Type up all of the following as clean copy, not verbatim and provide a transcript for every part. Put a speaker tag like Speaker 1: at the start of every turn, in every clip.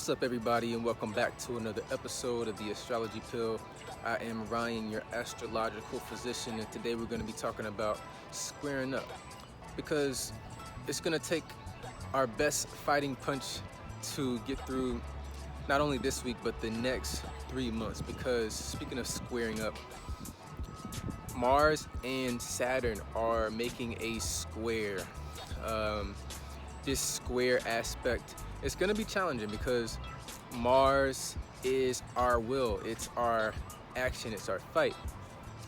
Speaker 1: What's up, everybody, and welcome back to another episode of the Astrology Pill. I am Ryan, your astrological physician, and today we're going to be talking about squaring up, because it's going to take our best fighting punch to get through not only this week but the next 3 months. Because speaking of squaring up, Mars and Saturn are making a square. This square aspect is going to be challenging because Mars is our will, it's our action, it's our fight,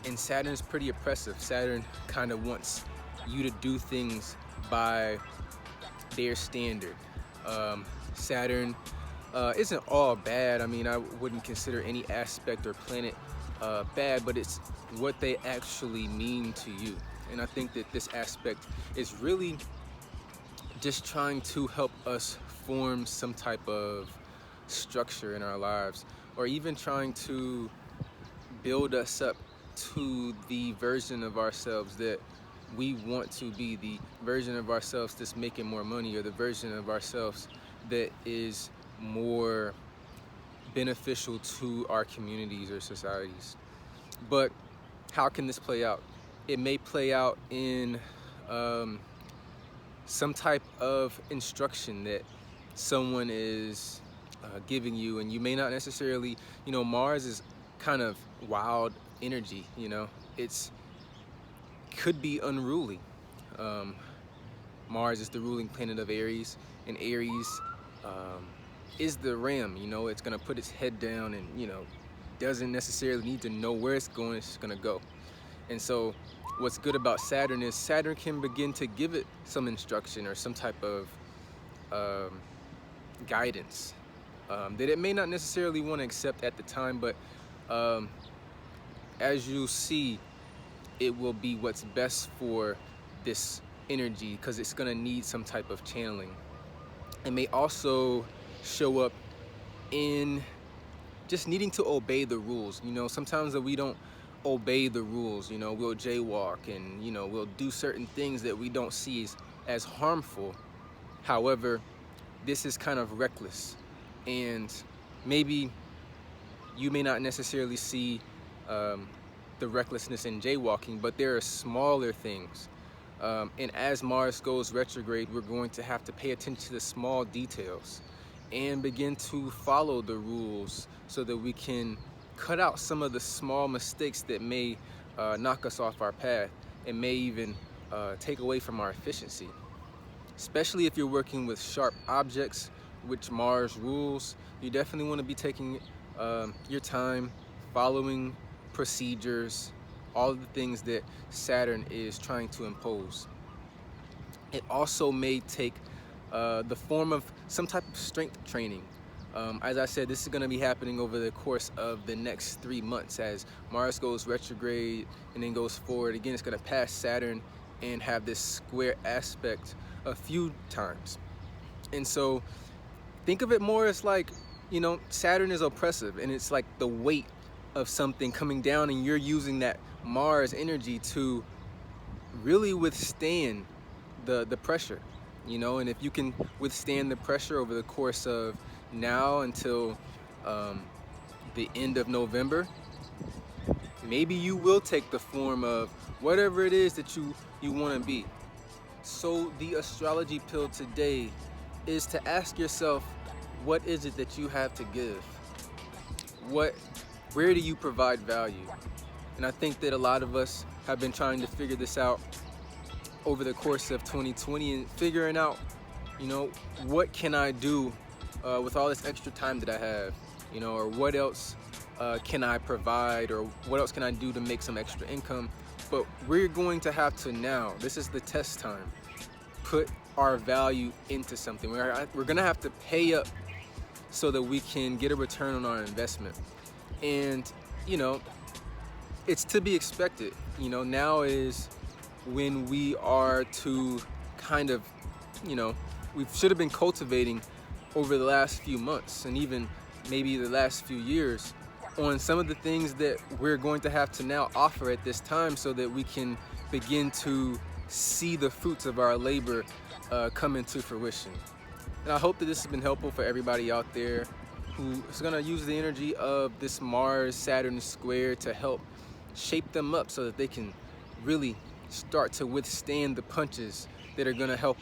Speaker 1: and Saturn is pretty oppressive. Saturn kind of wants you to do things by their standard. Saturn isn't all bad. I mean, I wouldn't consider any aspect or planet bad, but it's what they actually mean to you. And I think that this aspect is really just trying to help us form some type of structure in our lives, or even trying to build us up to the version of ourselves that we want to be, the version of ourselves that's making more money, or the version of ourselves that is more beneficial to our communities or societies. But how can this play out? It may play out in some type of instruction that someone is giving you, and you may not necessarily, Mars is kind of wild energy, it's could be unruly. Mars is the ruling planet of Aries, and Aries is the ram. It's gonna put its head down and doesn't necessarily need to know where it's going, it's just gonna go. And so what's good about Saturn is Saturn can begin to give it some instruction or some type of guidance that it may not necessarily want to accept at the time, but as you see, it will be what's best for this energy, because it's going to need some type of channeling. It may also show up in just needing to obey the rules. Sometimes that we don't obey the rules, we'll jaywalk, and we'll do certain things that we don't see as harmful. However, this is kind of reckless, and maybe you may not necessarily see the recklessness in jaywalking, but there are smaller things, and as Mars goes retrograde, we're going to have to pay attention to the small details and begin to follow the rules so that we can cut out some of the small mistakes that may knock us off our path and may even take away from our efficiency. Especially if you're working with sharp objects, which Mars rules, you definitely want to be taking your time, following procedures, all of the things that Saturn is trying to impose. It also may take the form of some type of strength training. As I said, this is going to be happening over the course of the next 3 months as Mars goes retrograde and then goes forward. Again, it's going to pass Saturn and have this square aspect a few times. And so think of it more as like, Saturn is oppressive, and it's like the weight of something coming down, and you're using that Mars energy to really withstand the pressure, and if you can withstand the pressure over the course of now until the end of November, maybe you will take the form of whatever it is that you want to be. So the astrology pill today is to ask yourself, what is it that you have to give? Where do you provide value? And I think that a lot of us have been trying to figure this out over the course of 2020 and figuring out, what can I do with all this extra time that I have, or what else can I provide, or what else can I do to make some extra income? But we're going to have to now, this is the test time, put our value into something. We're going to have to pay up so that we can get a return on our investment. And, it's to be expected. Now is when we are to kind of, we should have been cultivating over the last few months and even maybe the last few years on some of the things that we're going to have to now offer at this time, so that we can begin to see the fruits of our labor come into fruition. And I hope that this has been helpful for everybody out there who is going to use the energy of this Mars-Saturn square to help shape them up so that they can really start to withstand the punches that are going to help,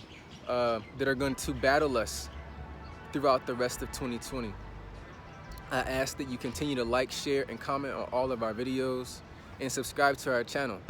Speaker 1: that are going to battle us throughout the rest of 2020. I ask that you continue to like, share, and comment on all of our videos, and subscribe to our channel.